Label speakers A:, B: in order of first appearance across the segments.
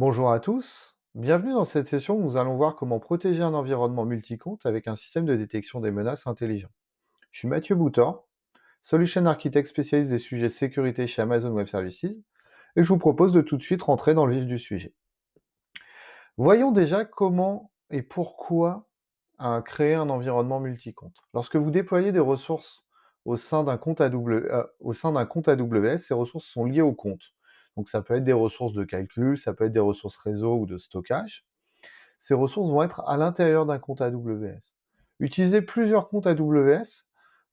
A: Bonjour à tous, bienvenue dans cette session où nous allons voir comment protéger un environnement multi-compte avec un système de détection des menaces intelligent. Je suis Mathieu Boutor, Solution Architect spécialiste des sujets sécurité chez Amazon Web Services, et je vous propose de tout de suite rentrer dans le vif du sujet. Voyons déjà comment et pourquoi créer un environnement multi-compte. Lorsque vous déployez des ressources au sein d'un compte AWS, ces ressources sont liées au compte. Donc ça peut être des ressources de calcul, ça peut être des ressources réseau ou de stockage. Ces ressources vont être à l'intérieur d'un compte AWS. Utiliser plusieurs comptes AWS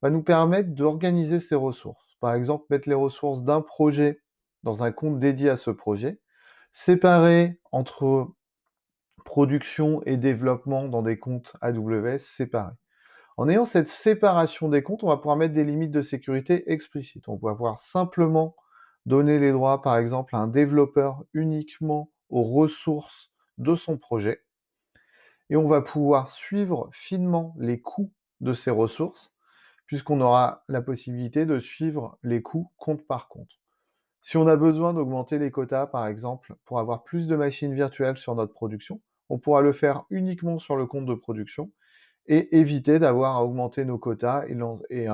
A: va nous permettre d'organiser ces ressources. Par exemple, mettre les ressources d'un projet dans un compte dédié à ce projet, séparer entre production et développement dans des comptes AWS séparés. En ayant cette séparation des comptes, on va pouvoir mettre des limites de sécurité explicites. On va pouvoir simplement donner les droits, par exemple, à un développeur uniquement aux ressources de son projet. Et on va pouvoir suivre finement les coûts de ces ressources, puisqu'on aura la possibilité de suivre les coûts compte par compte. Si on a besoin d'augmenter les quotas, par exemple, pour avoir plus de machines virtuelles sur notre production, on pourra le faire uniquement sur le compte de production et éviter d'avoir à augmenter nos quotas et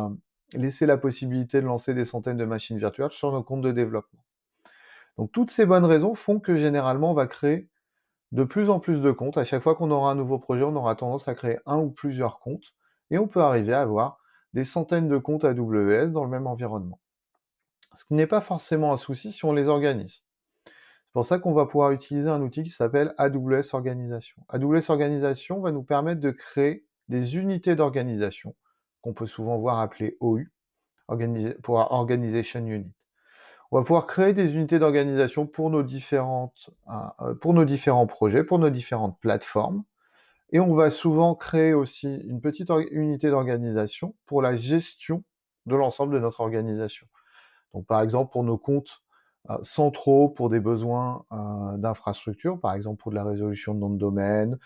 A: laisser la possibilité de lancer des centaines de machines virtuelles sur nos comptes de développement. Donc toutes ces bonnes raisons font que généralement on va créer de plus en plus de comptes. À chaque fois qu'on aura un nouveau projet, on aura tendance à créer un ou plusieurs comptes et on peut arriver à avoir des centaines de comptes AWS dans le même environnement. Ce qui n'est pas forcément un souci si on les organise. C'est pour ça qu'on va pouvoir utiliser un outil qui s'appelle AWS Organisation. AWS Organisation va nous permettre de créer des unités d'organisation, qu'on peut souvent voir appelées OU, pour Organization Unit. On va pouvoir créer des unités d'organisation pour nos différents projets, pour nos différentes plateformes. Et on va souvent créer aussi une petite unité d'organisation pour la gestion de l'ensemble de notre organisation. Donc par exemple pour nos comptes centraux, pour des besoins d'infrastructure, par exemple pour de la résolution de noms de domaine,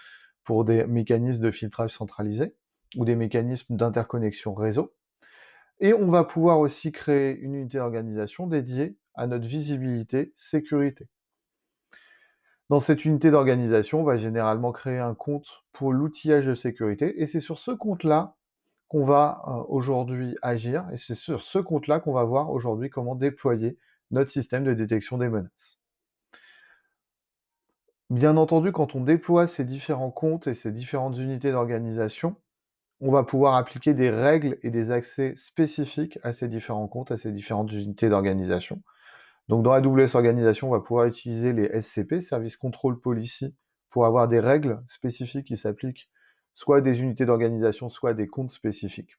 A: pour des mécanismes de filtrage centralisé ou des mécanismes d'interconnexion réseau. Et on va pouvoir aussi créer une unité d'organisation dédiée à notre visibilité sécurité. Dans cette unité d'organisation, on va généralement créer un compte pour l'outillage de sécurité et c'est sur ce compte-là qu'on va aujourd'hui agir et c'est sur ce compte-là qu'on va voir aujourd'hui comment déployer notre système de détection des menaces. Bien entendu, quand on déploie ces différents comptes et ces différentes unités d'organisation, on va pouvoir appliquer des règles et des accès spécifiques à ces différents comptes, à ces différentes unités d'organisation. Donc dans AWS Organisation, on va pouvoir utiliser les SCP, Service Control Policy, pour avoir des règles spécifiques qui s'appliquent soit à des unités d'organisation, soit à des comptes spécifiques.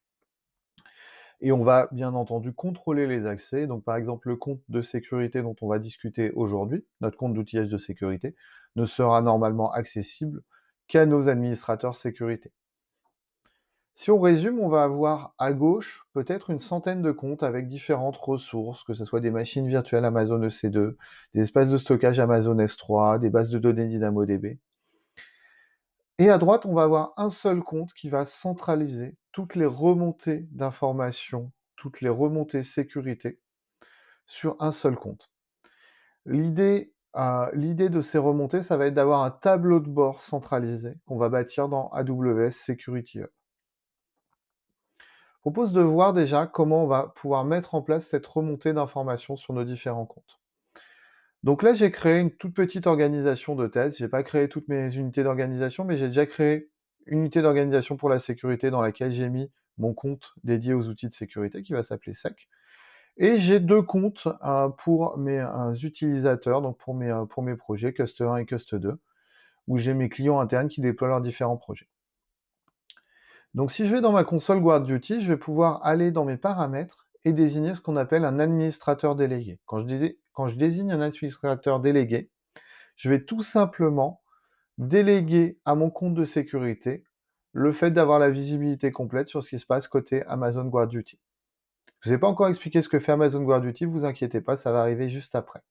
A: Et on va bien entendu contrôler les accès. Donc par exemple, le compte de sécurité dont on va discuter aujourd'hui, notre compte d'outillage de sécurité, ne sera normalement accessible qu'à nos administrateurs sécurité. Si on résume, on va avoir à gauche peut-être une centaine de comptes avec différentes ressources, que ce soit des machines virtuelles Amazon EC2, des espaces de stockage Amazon S3, des bases de données DynamoDB. Et à droite, on va avoir un seul compte qui va centraliser toutes les remontées d'informations, toutes les remontées sécurité sur un seul compte. L'idée de ces remontées, ça va être d'avoir un tableau de bord centralisé qu'on va bâtir dans AWS Security Hub. Je propose de voir déjà comment on va pouvoir mettre en place cette remontée d'informations sur nos différents comptes. Donc là, j'ai créé une toute petite organisation de test. Je n'ai pas créé toutes mes unités d'organisation, mais j'ai déjà créé une unité d'organisation pour la sécurité dans laquelle j'ai mis mon compte dédié aux outils de sécurité qui va s'appeler SEC. Et j'ai deux comptes pour mes utilisateurs, donc pour mes projets, Cust 1 et Cust 2, où j'ai mes clients internes qui déploient leurs différents projets. Donc si je vais dans ma console GuardDuty, je vais pouvoir aller dans mes paramètres et désigner ce qu'on appelle un administrateur délégué. Quand je désigne un administrateur délégué, je vais tout simplement déléguer à mon compte de sécurité le fait d'avoir la visibilité complète sur ce qui se passe côté Amazon GuardDuty. Je ne vous ai pas encore expliqué ce que fait Amazon GuardDuty, vous inquiétez pas, ça va arriver juste après.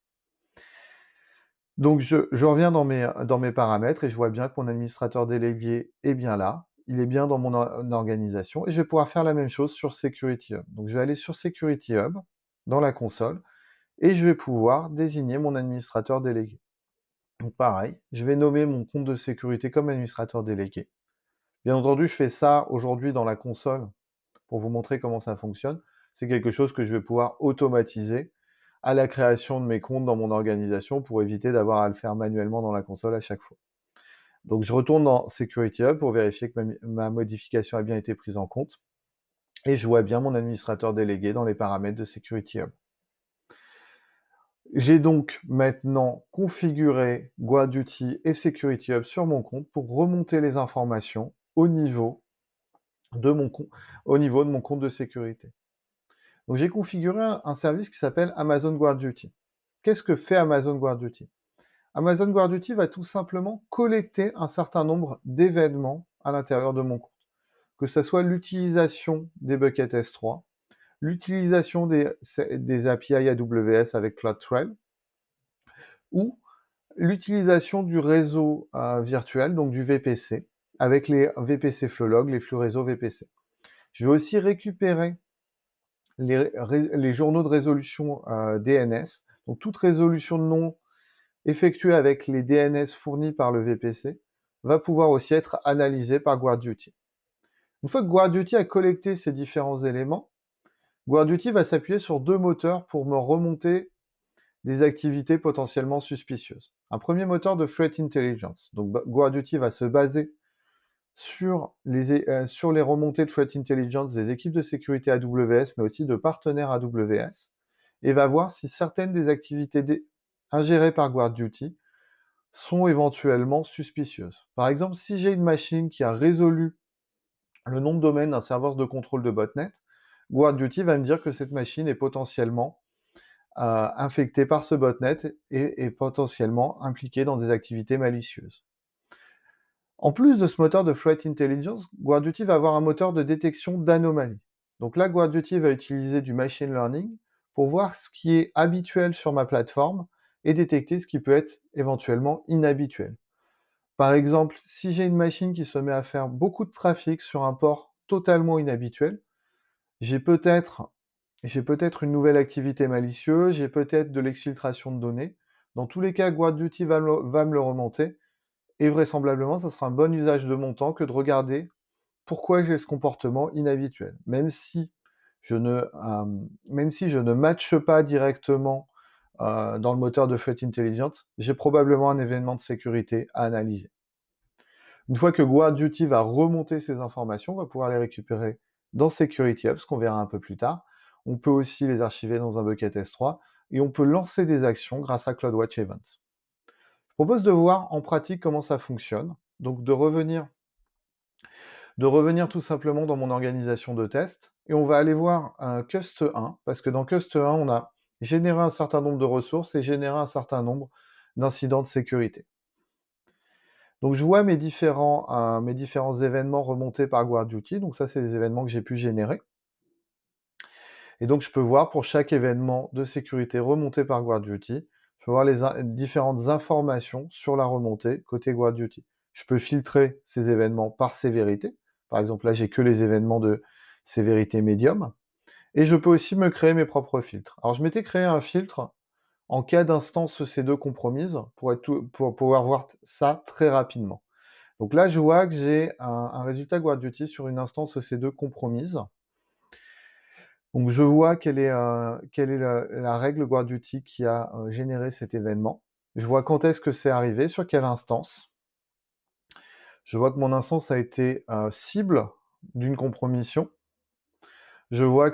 A: Donc je reviens dans mes paramètres et je vois bien que mon administrateur délégué est bien là. Il est bien dans mon organisation et je vais pouvoir faire la même chose sur Security Hub. Donc je vais aller sur Security Hub dans la console et je vais pouvoir désigner mon administrateur délégué. Donc pareil, je vais nommer mon compte de sécurité comme administrateur délégué. Bien entendu, je fais ça aujourd'hui dans la console pour vous montrer comment ça fonctionne. C'est quelque chose que je vais pouvoir automatiser à la création de mes comptes dans mon organisation pour éviter d'avoir à le faire manuellement dans la console à chaque fois. Donc je retourne dans Security Hub pour vérifier que ma modification a bien été prise en compte et je vois bien mon administrateur délégué dans les paramètres de Security Hub. J'ai donc maintenant configuré GuardDuty et Security Hub sur mon compte pour remonter les informations au niveau de mon compte de sécurité. Donc j'ai configuré un service qui s'appelle Amazon GuardDuty. Qu'est-ce que fait Amazon GuardDuty? Amazon GuardDuty va tout simplement collecter un certain nombre d'événements à l'intérieur de mon compte. Que ce soit l'utilisation des buckets S3, l'utilisation des API AWS avec CloudTrail, ou l'utilisation du réseau virtuel, donc du VPC, avec les VPC Flowlog, les flux réseau VPC. Je vais aussi récupérer les journaux de résolution DNS, donc toute résolution de nom effectuée avec les DNS fournis par le VPC va pouvoir aussi être analysée par GuardDuty. Une fois que GuardDuty a collecté ces différents éléments, GuardDuty va s'appuyer sur deux moteurs pour me remonter des activités potentiellement suspicieuses. Un premier moteur de Threat Intelligence. Donc GuardDuty va se baser sur les remontées de Threat Intelligence des équipes de sécurité AWS, mais aussi de partenaires AWS, et va voir si certaines des activités ingérées par GuardDuty sont éventuellement suspicieuses. Par exemple, si j'ai une machine qui a résolu le nom de domaine d'un serveur de contrôle de botnet, GuardDuty va me dire que cette machine est potentiellement infectée par ce botnet et potentiellement impliquée dans des activités malicieuses. En plus de ce moteur de Threat Intelligence, GuardDuty va avoir un moteur de détection d'anomalies. Donc là, GuardDuty va utiliser du machine learning pour voir ce qui est habituel sur ma plateforme et détecter ce qui peut être éventuellement inhabituel. Par exemple, si j'ai une machine qui se met à faire beaucoup de trafic sur un port totalement inhabituel, j'ai peut-être une nouvelle activité malicieuse, j'ai peut-être de l'exfiltration de données. Dans tous les cas, GuardDuty va me le remonter et vraisemblablement, ça sera un bon usage de mon temps que de regarder pourquoi j'ai ce comportement inhabituel. Même si je ne matche pas directement dans le moteur de Threat Intelligence, j'ai probablement un événement de sécurité à analyser. Une fois que GuardDuty va remonter ces informations, on va pouvoir les récupérer dans Security Hub, ce qu'on verra un peu plus tard. On peut aussi les archiver dans un bucket S3 et on peut lancer des actions grâce à CloudWatch Events. Je propose de voir en pratique comment ça fonctionne, donc de revenir tout simplement dans mon organisation de test, et on va aller voir un Cust 1, parce que dans Cust 1, on a généré un certain nombre de ressources et généré un certain nombre d'incidents de sécurité. Donc je vois mes différents événements remontés par GuardDuty, donc ça c'est des événements que j'ai pu générer. Et donc je peux voir pour chaque événement de sécurité remonté par GuardDuty, je peux voir les différentes informations sur la remontée côté GuardDuty. Je peux filtrer ces événements par sévérité. Par exemple, là, j'ai que les événements de sévérité médium. Et je peux aussi me créer mes propres filtres. Alors, je m'étais créé un filtre en cas d'instance EC2 compromise pour pouvoir voir ça très rapidement. Donc là, je vois que j'ai un résultat GuardDuty sur une instance EC2 compromise. Donc je vois quelle est la règle GuardDuty qui a généré cet événement. Je vois quand est-ce que c'est arrivé, sur quelle instance. Je vois que mon instance a été cible d'une compromission. Je vois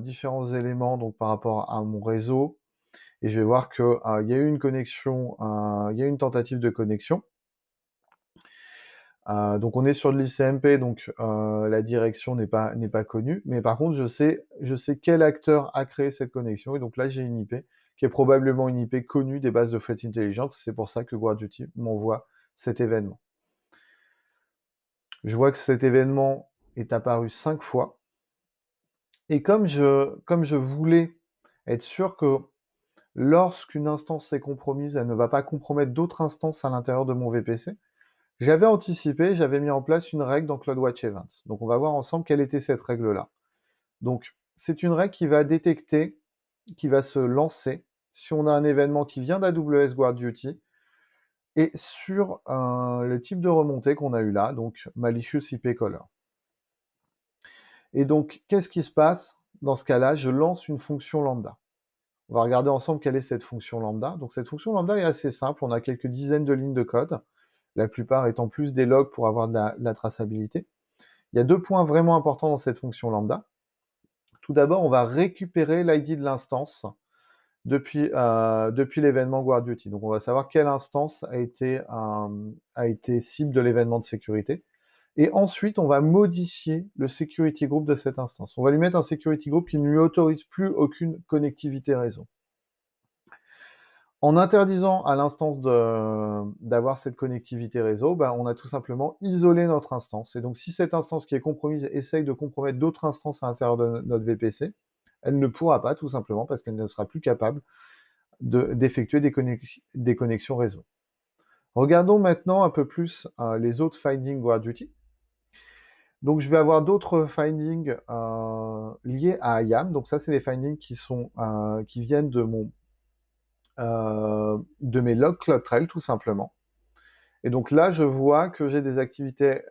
A: différents éléments donc par rapport à mon réseau et je vais voir qu'il y a eu une connexion, il y a eu une tentative de connexion. Donc on est sur de l'ICMP, donc la direction n'est pas connue, mais par contre je sais quel acteur a créé cette connexion, et donc là j'ai une IP qui est probablement une IP connue des bases de Threat Intelligence, c'est pour ça que GuardDuty m'envoie cet événement. Je vois que cet événement est apparu 5 fois, et comme je voulais être sûr que lorsqu'une instance est compromise, elle ne va pas compromettre d'autres instances à l'intérieur de mon VPC, j'avais anticipé, j'avais mis en place une règle dans CloudWatch Events. Donc on va voir ensemble quelle était cette règle-là. Donc c'est une règle qui va détecter, qui va se lancer si on a un événement qui vient d'AWS GuardDuty, et sur le type de remontée qu'on a eu là, donc malicious IP caller. Et donc, qu'est-ce qui se passe? Dans ce cas-là, je lance une fonction lambda. On va regarder ensemble quelle est cette fonction lambda. Donc, cette fonction lambda est assez simple. On a quelques dizaines de lignes de code, la plupart étant plus des logs pour avoir de la traçabilité. Il y a 2 points vraiment importants dans cette fonction lambda. Tout d'abord, on va récupérer l'ID de l'instance depuis l'événement GuardDuty. Donc, on va savoir quelle instance a été cible de l'événement de sécurité. Et ensuite, on va modifier le security group de cette instance. On va lui mettre un security group qui ne lui autorise plus aucune connectivité réseau. En interdisant à l'instance d'avoir cette connectivité réseau, ben, on a tout simplement isolé notre instance. Et donc, si cette instance qui est compromise essaye de compromettre d'autres instances à l'intérieur de notre VPC, elle ne pourra pas, tout simplement, parce qu'elle ne sera plus capable d'effectuer des connexions réseau. Regardons maintenant un peu plus les autres findings GuardDuty. Donc, je vais avoir d'autres findings liés à IAM. Donc, ça, c'est des findings qui viennent de mes logs CloudTrail, tout simplement. Et donc là, je vois que j'ai des activités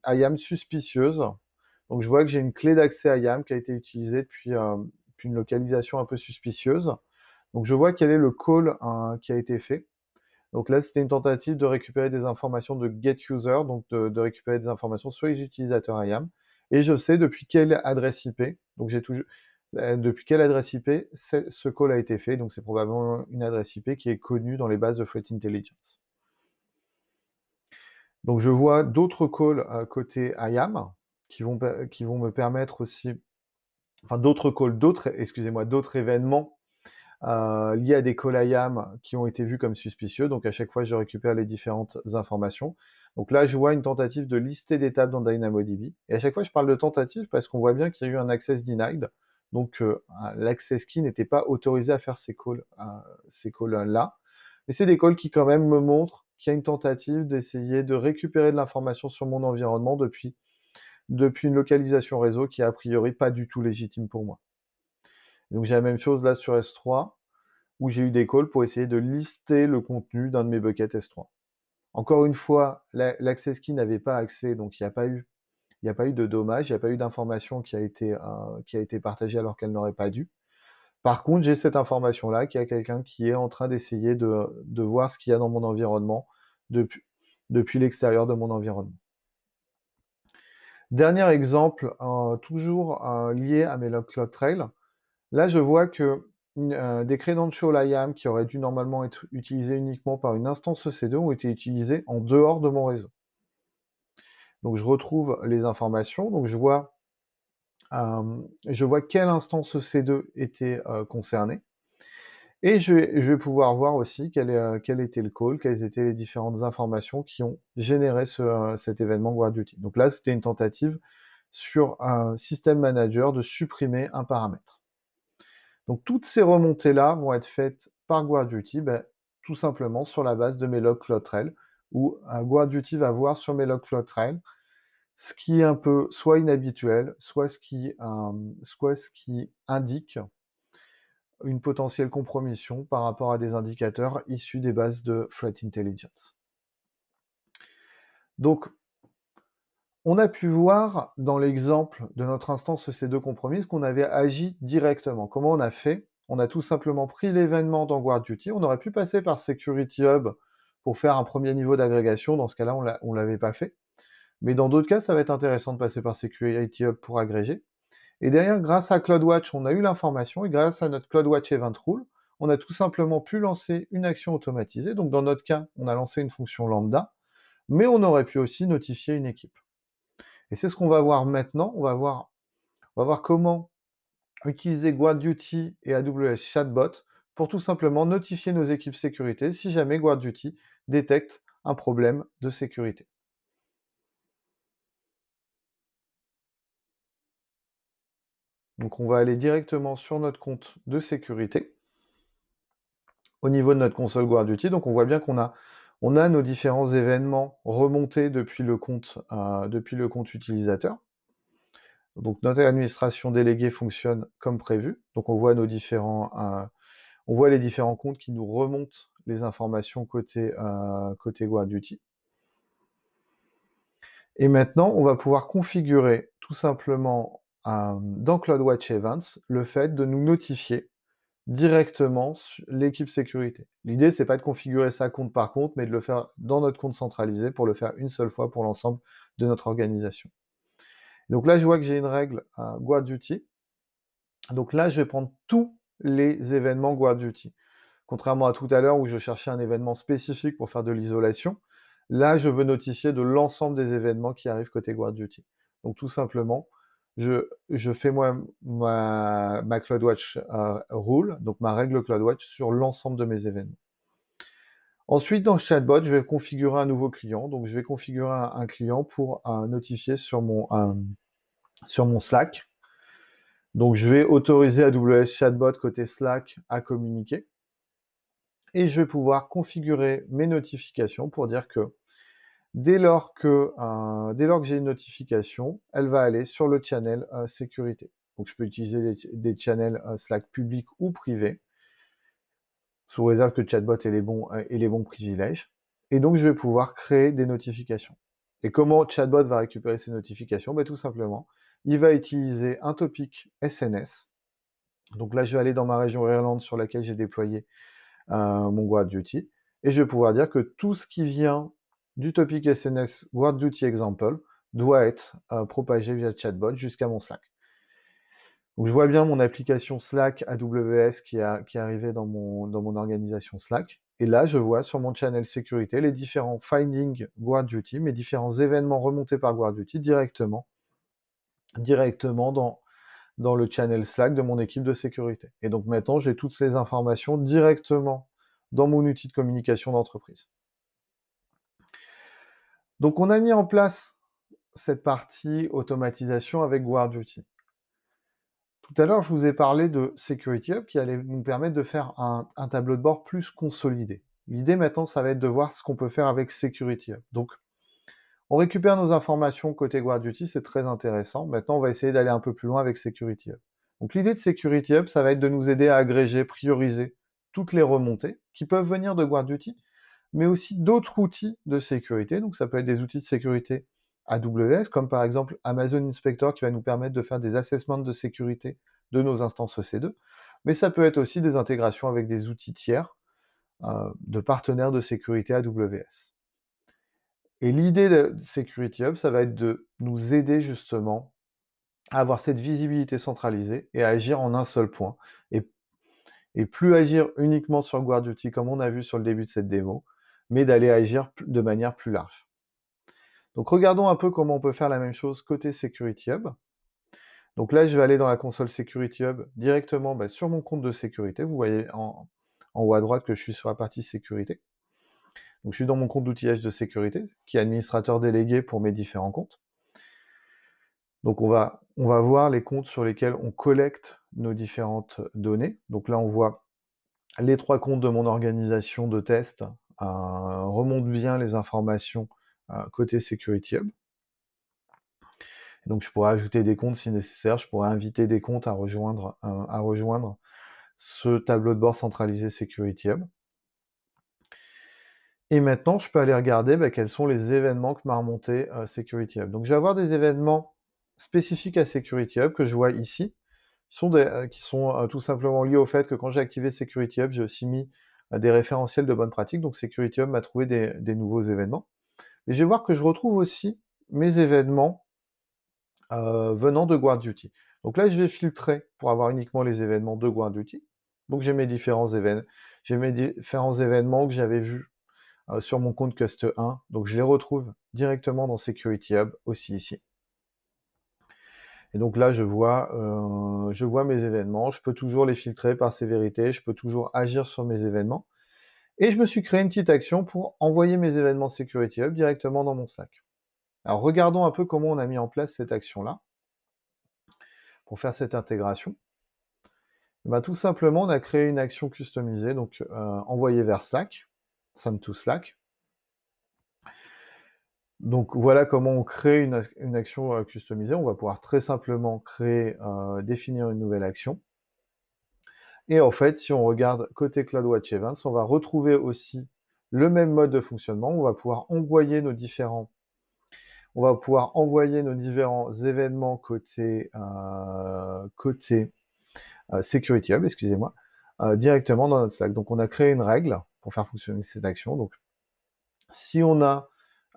A: IAM suspicieuses. Donc, je vois que j'ai une clé d'accès IAM qui a été utilisée depuis une localisation un peu suspicieuse. Donc, je vois quel est le call qui a été fait. Donc là, c'était une tentative de récupérer des informations de getUser, donc de récupérer des informations sur les utilisateurs IAM. Et je sais depuis quelle adresse IP, donc depuis quelle adresse IP ce call a été fait. Donc c'est probablement une adresse IP qui est connue dans les bases de Threat Intelligence. Donc je vois d'autres calls côté IAM qui vont me permettre aussi, enfin d'autres calls, d'autres événements liés à des calls IAM qui ont été vus comme suspicieux. Donc à chaque fois, je récupère les différentes informations. Donc là, je vois une tentative de lister des tables dans DynamoDB. Et à chaque fois, je parle de tentative parce qu'on voit bien qu'il y a eu un access denied. Donc l'access key n'était pas autorisé à faire ces calls-là. Mais c'est des calls qui quand même me montrent qu'il y a une tentative d'essayer de récupérer de l'information sur mon environnement depuis une localisation réseau qui est a priori pas du tout légitime pour moi. Donc j'ai la même chose là sur S3, où j'ai eu des calls pour essayer de lister le contenu d'un de mes buckets S3. Encore une fois, l'access key n'avait pas accès, donc il n'y a pas eu de dommage, il n'y a pas eu d'information qui a été partagée alors qu'elle n'aurait pas dû. Par contre, j'ai cette information-là, qu'il y a quelqu'un qui est en train d'essayer de voir ce qu'il y a dans mon environnement depuis l'extérieur de mon environnement. Dernier exemple, toujours lié à mes logs CloudTrail. Là, je vois que des credentials IAM qui auraient dû normalement être utilisés uniquement par une instance EC2 ont été utilisés en dehors de mon réseau. Donc, je retrouve les informations. Donc, je vois quelle instance EC2 était concernée. Et je vais pouvoir voir aussi quel était le call, quelles étaient les différentes informations qui ont généré cet événement GuardDuty. Donc là, c'était une tentative sur un système manager de supprimer un paramètre. Donc toutes ces remontées-là vont être faites par GuardDuty, tout simplement sur la base de mes logs CloudTrail, où GuardDuty va voir sur mes logs CloudTrail ce qui est un peu soit inhabituel, soit ce qui indique une potentielle compromission par rapport à des indicateurs issus des bases de Threat Intelligence. Donc, on a pu voir dans l'exemple de notre instance EC2 compromise qu'on avait agi directement. Comment on a fait? On a tout simplement pris l'événement dans GuardDuty. On aurait pu passer par Security Hub pour faire un premier niveau d'agrégation. Dans ce cas-là, on ne l'avait pas fait. Mais dans d'autres cas, ça va être intéressant de passer par Security Hub pour agréger. Et derrière, grâce à CloudWatch, on a eu l'information. Et grâce à notre CloudWatch Event Rule, on a tout simplement pu lancer une action automatisée. Donc dans notre cas, on a lancé une fonction lambda. Mais on aurait pu aussi notifier une équipe. Et c'est ce qu'on va voir maintenant. On va voir comment utiliser GuardDuty et AWS Chatbot pour tout simplement notifier nos équipes sécurité si jamais GuardDuty détecte un problème de sécurité. Donc on va aller directement sur notre compte de sécurité au niveau de notre console GuardDuty. Donc on voit bien qu'on a nos différents événements remontés depuis le compte utilisateur. Donc notre administration déléguée fonctionne comme prévu. Donc on voit nos différents On voit les différents comptes qui nous remontent les informations côté GuardDuty. Et maintenant, on va pouvoir configurer tout simplement dans CloudWatch Events le fait de nous notifier directement l'équipe sécurité. L'idée, c'est pas de configurer ça compte par compte, mais de le faire dans notre compte centralisé pour le faire une seule fois pour l'ensemble de notre organisation. Donc là, je vois que j'ai une règle GuardDuty. Donc là, je vais prendre tous les événements GuardDuty. Contrairement à tout à l'heure où je cherchais un événement spécifique pour faire de l'isolation, là, je veux notifier de l'ensemble des événements qui arrivent côté GuardDuty. Donc tout simplement, je fais moi ma CloudWatch rule, donc ma règle CloudWatch sur l'ensemble de mes événements. Ensuite, dans le chatbot, je vais configurer un nouveau client. Donc je vais configurer un client pour notifier sur mon Slack. Donc je vais autoriser AWS Chatbot côté Slack à communiquer. Et je vais pouvoir configurer mes notifications pour dire que dès lors que j'ai une notification, elle va aller sur le channel sécurité. Donc je peux utiliser des channels Slack publics ou privés, sous réserve que Chatbot ait les bons privilèges. Et donc je vais pouvoir créer des notifications. Et comment Chatbot va récupérer ces notifications? Tout simplement, il va utiliser un topic SNS. Donc là, je vais aller dans ma région Irlande sur laquelle j'ai déployé mon GuardDuty, et je vais pouvoir dire que tout ce qui vient du topic SNS GuardDuty Example doit être propagé via chatbot jusqu'à mon Slack. Donc je vois bien mon application Slack AWS qui est arrivée dans mon organisation Slack, et là je vois sur mon channel sécurité les différents findings GuardDuty, mes différents événements remontés par GuardDuty directement dans le channel Slack de mon équipe de sécurité. Et donc maintenant, j'ai toutes les informations directement dans mon outil de communication d'entreprise. Donc on a mis en place cette partie automatisation avec GuardDuty. Tout à l'heure, je vous ai parlé de Security Hub qui allait nous permettre de faire un tableau de bord plus consolidé. L'idée maintenant, ça va être de voir ce qu'on peut faire avec Security Hub. Donc, on récupère nos informations côté GuardDuty, c'est très intéressant. Maintenant, on va essayer d'aller un peu plus loin avec Security Hub. Donc l'idée de Security Hub, ça va être de nous aider à agréger, prioriser toutes les remontées qui peuvent venir de GuardDuty, mais aussi d'autres outils de sécurité. Donc ça peut être des outils de sécurité AWS, comme par exemple Amazon Inspector qui va nous permettre de faire des assessments de sécurité de nos instances EC2, mais ça peut être aussi des intégrations avec des outils tiers de partenaires de sécurité AWS. Et l'idée de Security Hub, ça va être de nous aider justement à avoir cette visibilité centralisée et à agir en un seul point. Et plus agir uniquement sur GuardDuty comme on a vu sur le début de cette démo, mais d'aller agir de manière plus large. Donc regardons un peu comment on peut faire la même chose côté Security Hub. Donc là, je vais aller dans la console Security Hub directement sur mon compte de sécurité. Vous voyez en haut à droite que je suis sur la partie sécurité. Donc je suis dans mon compte d'outillage de sécurité, qui est administrateur délégué pour mes différents comptes. Donc on va voir les comptes sur lesquels on collecte nos différentes données. Donc là, on voit les 3 comptes de mon organisation de test remontent bien les informations côté Security Hub. Et donc je pourrais ajouter des comptes si nécessaire, je pourrais inviter des comptes à rejoindre ce tableau de bord centralisé Security Hub. Et maintenant, je peux aller regarder quels sont les événements que m'a remonté Security Hub. Donc je vais avoir des événements spécifiques à Security Hub que je vois ici, qui sont tout simplement liés au fait que quand j'ai activé Security Hub, j'ai aussi mis des référentiels de bonnes pratiques. Donc Security Hub m'a trouvé des nouveaux événements. Et je vais voir que je retrouve aussi mes événements venant de GuardDuty. Donc là, je vais filtrer pour avoir uniquement les événements de GuardDuty. Donc j'ai mes différents événements que j'avais vus sur mon compte Cust1. Donc je les retrouve directement dans Security Hub aussi ici. Et donc là, je vois mes événements. Je peux toujours les filtrer par sévérité. Je peux toujours agir sur mes événements. Et je me suis créé une petite action pour envoyer mes événements Security Hub directement dans mon Slack. Alors regardons un peu comment on a mis en place cette action-là pour faire cette intégration. Tout simplement, on a créé une action customisée, donc envoyer vers Slack, send to Slack. Donc voilà comment on crée une action customisée. On va pouvoir très simplement définir une nouvelle action. Et en fait, si on regarde côté CloudWatch Events, on va retrouver aussi le même mode de fonctionnement. On va pouvoir envoyer nos différents événements côté Security Hub, excusez-moi, directement dans notre Slack. Donc on a créé une règle pour faire fonctionner cette action. Donc si on a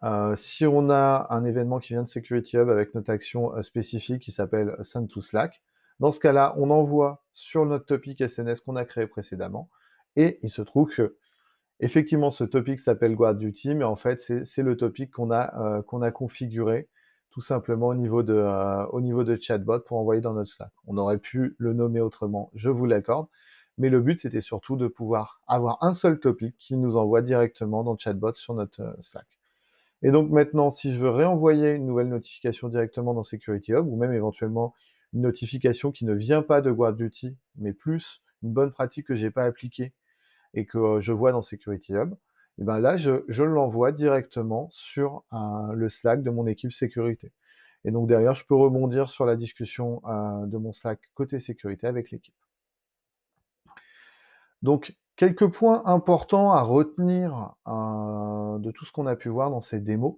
A: un événement qui vient de Security Hub avec notre action spécifique qui s'appelle Send to Slack, dans ce cas-là, on envoie sur notre topic SNS qu'on a créé précédemment, et il se trouve que effectivement ce topic s'appelle Guard Duty, mais en fait c'est le topic qu'on a configuré tout simplement au niveau de chatbot pour envoyer dans notre Slack. On aurait pu le nommer autrement, je vous l'accorde, mais le but c'était surtout de pouvoir avoir un seul topic qui nous envoie directement dans chatbot sur notre Slack. Et donc maintenant, si je veux réenvoyer une nouvelle notification directement dans Security Hub, ou même éventuellement une notification qui ne vient pas de GuardDuty, mais plus une bonne pratique que j'ai pas appliquée et que je vois dans Security Hub, et ben là, je l'envoie directement sur le Slack de mon équipe sécurité. Et donc derrière, je peux rebondir sur la discussion de mon Slack côté sécurité avec l'équipe. Donc, quelques points importants à retenir de tout ce qu'on a pu voir dans ces démos.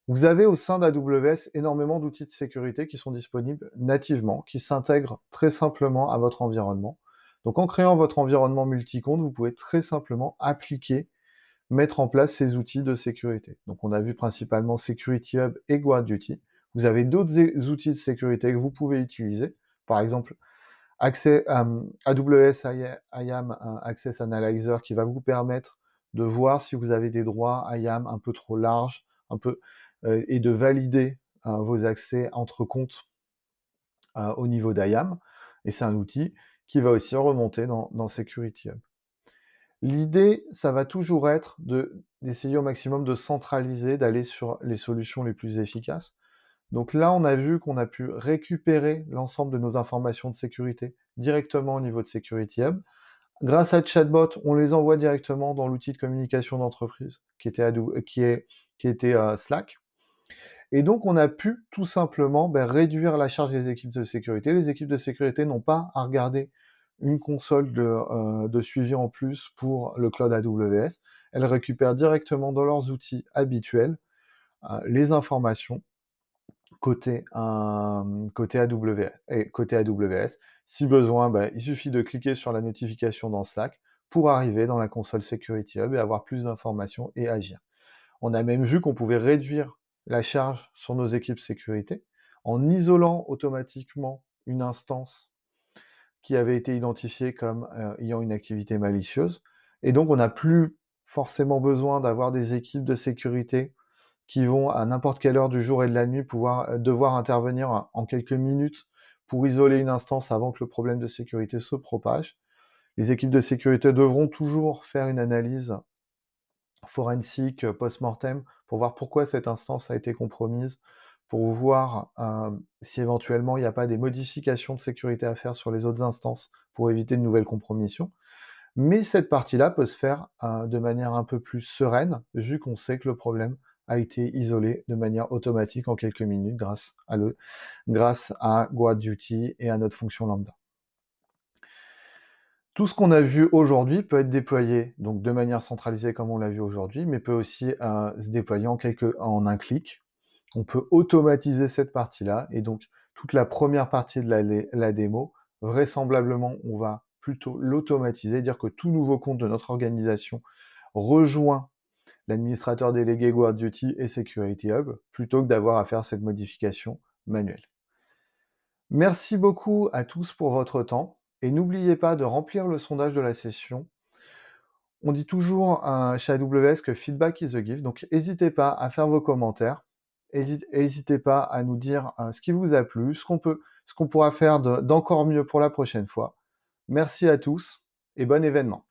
A: Vous avez au sein d'AWS énormément d'outils de sécurité qui sont disponibles nativement, qui s'intègrent très simplement à votre environnement. Donc en créant votre environnement multi-compte, vous pouvez très simplement mettre en place ces outils de sécurité. Donc on a vu principalement Security Hub et GuardDuty. Vous avez d'autres outils de sécurité que vous pouvez utiliser. Par exemple, AWS IAM Access Analyzer qui va vous permettre de voir si vous avez des droits IAM un peu trop larges, et de valider vos accès entre comptes au niveau d'IAM. Et c'est un outil qui va aussi remonter dans Security Hub. L'idée, ça va toujours être d'essayer au maximum de centraliser, d'aller sur les solutions les plus efficaces. Donc là, on a vu qu'on a pu récupérer l'ensemble de nos informations de sécurité directement au niveau de Security Hub. Grâce à Chatbot, on les envoie directement dans l'outil de communication d'entreprise qui était Slack. Et donc, on a pu tout simplement réduire la charge des équipes de sécurité. Les équipes de sécurité n'ont pas à regarder une console de suivi en plus pour le cloud AWS. Elles récupèrent directement dans leurs outils habituels les informations côté AWS. Et côté AWS, si besoin, il suffit de cliquer sur la notification dans Slack pour arriver dans la console Security Hub et avoir plus d'informations et agir. On a même vu qu'on pouvait réduire la charge sur nos équipes sécurité en isolant automatiquement une instance qui avait été identifiée comme ayant une activité malicieuse. Et donc, on n'a plus forcément besoin d'avoir des équipes de sécurité qui vont à n'importe quelle heure du jour et de la nuit devoir intervenir en quelques minutes pour isoler une instance avant que le problème de sécurité se propage. Les équipes de sécurité devront toujours faire une analyse forensique post-mortem pour voir pourquoi cette instance a été compromise, pour voir si éventuellement il n'y a pas des modifications de sécurité à faire sur les autres instances pour éviter de nouvelles compromissions. Mais cette partie-là peut se faire de manière un peu plus sereine, vu qu'on sait que le problème a été isolé de manière automatique en quelques minutes grâce à GuardDuty et à notre fonction lambda. Tout ce qu'on a vu aujourd'hui peut être déployé donc de manière centralisée comme on l'a vu aujourd'hui, mais peut aussi se déployer en un clic. On peut automatiser cette partie-là, et donc toute la première partie de la démo, vraisemblablement, on va plutôt l'automatiser, dire que tout nouveau compte de notre organisation rejoint l'administrateur délégué GuardDuty et Security Hub, plutôt que d'avoir à faire cette modification manuelle. Merci beaucoup à tous pour votre temps, et n'oubliez pas de remplir le sondage de la session. On dit toujours chez AWS que feedback is a gift, donc n'hésitez pas à faire vos commentaires, n'hésitez pas à nous dire ce qui vous a plu, ce qu'on pourra faire d'encore mieux pour la prochaine fois. Merci à tous et bon événement.